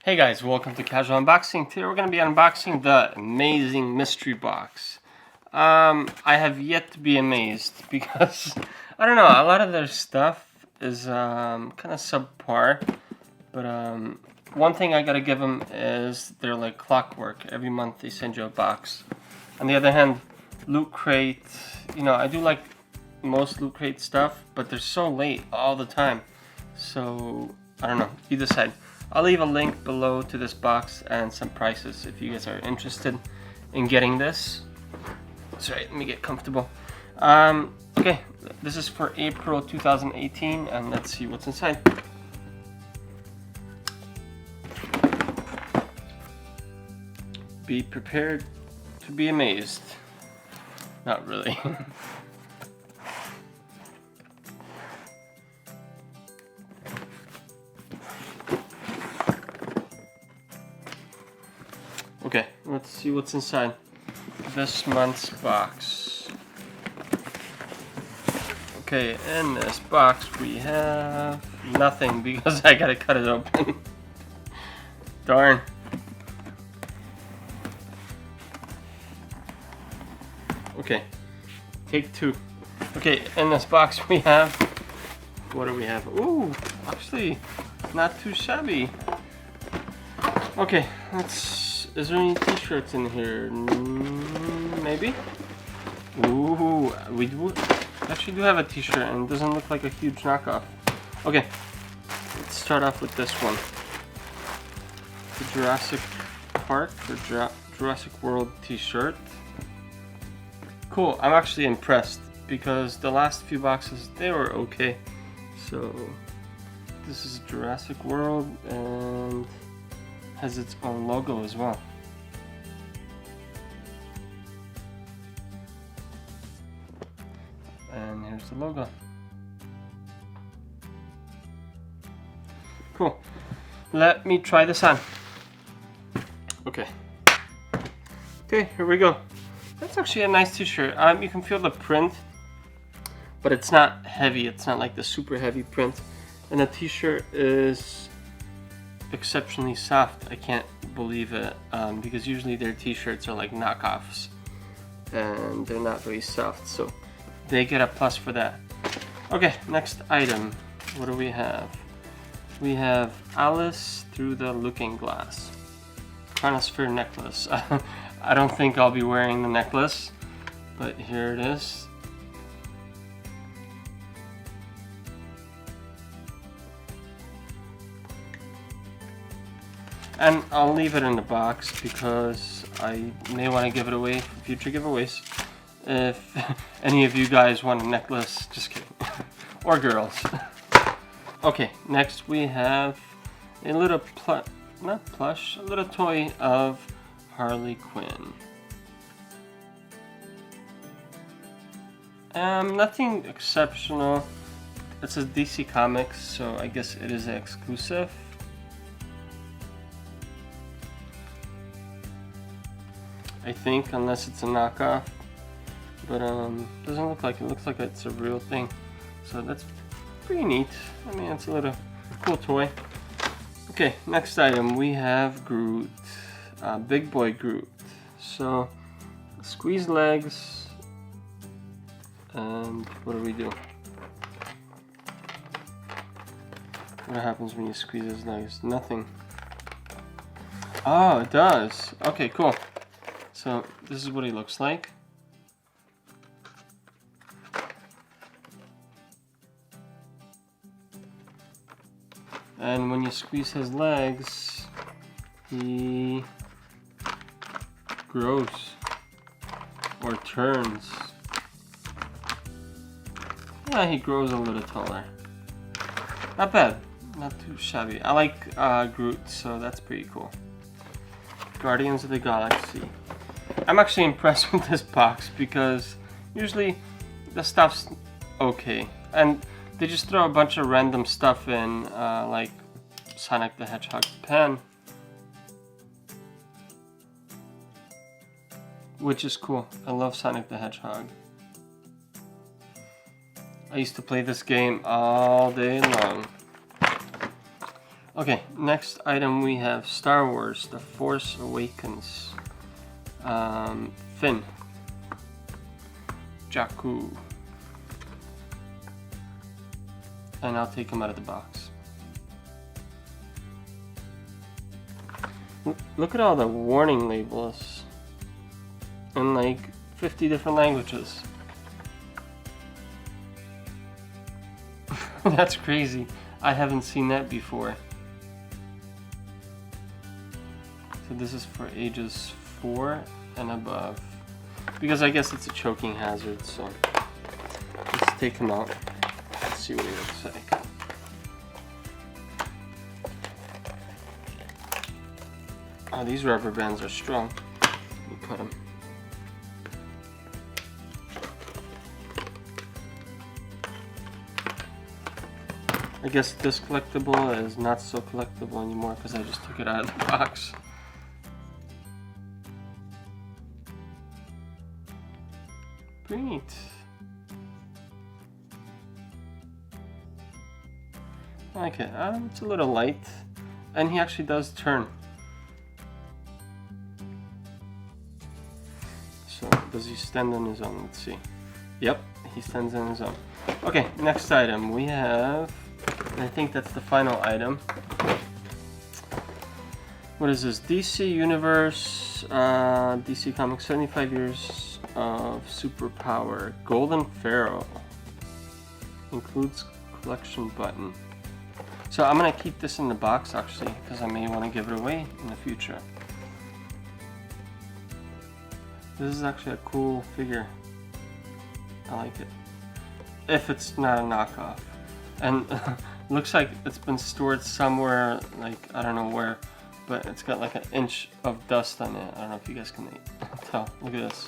Hey guys, welcome to Casual Unboxing. Today we're going to be unboxing the amazing mystery box. I have yet to be amazed because, I don't know, a lot of their stuff is kind of subpar. But one thing I gotta give them is they're like clockwork. Every month they send you a box. On the other hand, Loot Crate, you know, I do like most Loot Crate stuff, but they're so late all the time. So, I don't know, you decide. I'll leave a link below to this box and some prices if you guys are interested in getting this. That's right, let me get comfortable. Okay, this is for April 2018, and let's see what's inside. Be prepared to be amazed. Not really. Okay, let's see what's inside this month's box. Okay, in this box we have nothing because I gotta cut it open. Darn. Okay, take two. Okay, in this box we have, what do we have? Ooh, actually, not too shabby. Okay, is there any t-shirts in here? Maybe? Ooh, we actually do have a t-shirt and it doesn't look like a huge knockoff. Okay, let's start off with this one. The Jurassic Park or Jurassic World t-shirt. Cool, I'm actually impressed because the last few boxes, they were okay. So, this is Jurassic World and has its own logo as well. And here's the logo. Cool. Let me try this on. Okay. Okay, here we go. That's actually a nice t-shirt. You can feel the print, but it's not heavy. It's not like the super heavy print. And the t-shirt is exceptionally soft. I can't believe it because usually their t-shirts are like knockoffs and they're not very soft, so they get a plus for that. Okay, next item. What do we have? We have Alice Through the Looking Glass Chronosphere necklace. I don't think I'll be wearing the necklace, but here it is. And I'll leave it in the box because I may want to give it away for future giveaways. If any of you guys want a necklace, just kidding. Or girls. Okay, next we have a little a little toy of Harley Quinn. Nothing exceptional. It's a DC Comics, so I guess it is exclusive. I think, unless it's a knockoff, but doesn't look like it. Looks like it's a real thing, so that's pretty neat. I mean, it's a little cool toy. Okay, next item we have Groot, Big Boy Groot. So squeeze legs, and what do we do? What happens when you squeeze his legs? Nothing. Oh, it does. Okay, cool. So this is what he looks like. And when you squeeze his legs, he grows or turns. Yeah, he grows a little taller. Not bad, not too shabby. I like Groot, so that's pretty cool. Guardians of the Galaxy. I'm actually impressed with this box because usually the stuff's okay, and they just throw a bunch of random stuff in, like Sonic the Hedgehog pen, which is cool. I love Sonic the Hedgehog. I used to play this game all day long. Okay, next item we have Star Wars: The Force Awakens. Finn, Jakku, and I'll take him out of the box. Look at all the warning labels in like 50 different languages. That's crazy. I haven't seen that before. So this is for ages 4 and above. Because I guess it's a choking hazard, so let's take him out. Let's see what he looks like. Oh, these rubber bands are strong. Let me cut them. I guess this collectible is not so collectible anymore because I just took it out of the box. Pretty neat. I like it. It's a little light, and he actually does turn. So does he stand on his own? Let's see. Yep, he stands on his own. Okay, next item we have, and I think that's the final item. What is this? DC Universe, DC Comics 75 years of superpower. Golden Pharaoh. Includes collection button. So I'm gonna keep this in the box actually, because I may want to give it away in the future. This is actually a cool figure. I like it. If it's not a knockoff. And looks like it's been stored somewhere, like I don't know where, but it's got like an inch of dust on it. I don't know if you guys can tell. Look at this.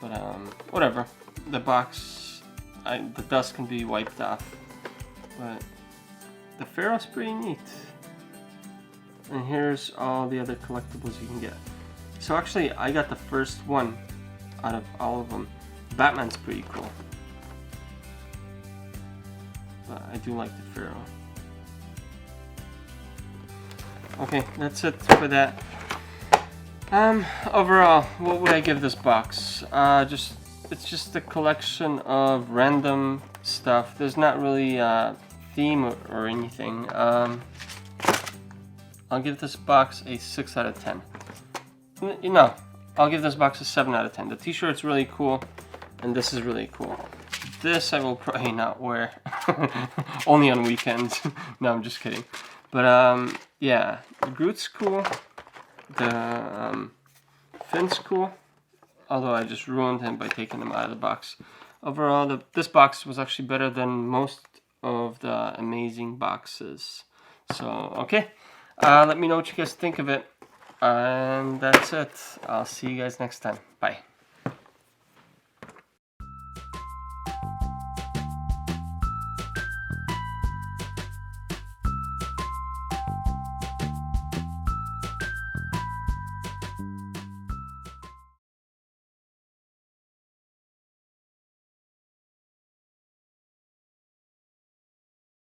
But whatever. The box, the dust can be wiped off. But the Pharaoh's pretty neat. And here's all the other collectibles you can get. So actually, I got the first one out of all of them. Batman's pretty cool. But I do like the Pharaoh. Okay, that's it for that. Overall, what would I give this box? It's just a collection of random stuff. There's not really a theme or anything. I'll give this box a 6 out of 10. No, I'll give this box a 7 out of 10. The t-shirt's really cool, and this is really cool. This I will probably not wear. Only on weekends. No, I'm just kidding. But yeah, the Groot's cool. The Finn's cool. Although I just ruined him by taking him out of the box. Overall, this box was actually better than most of the amazing boxes. So, okay. Let me know what you guys think of it. And that's it. I'll see you guys next time. Bye.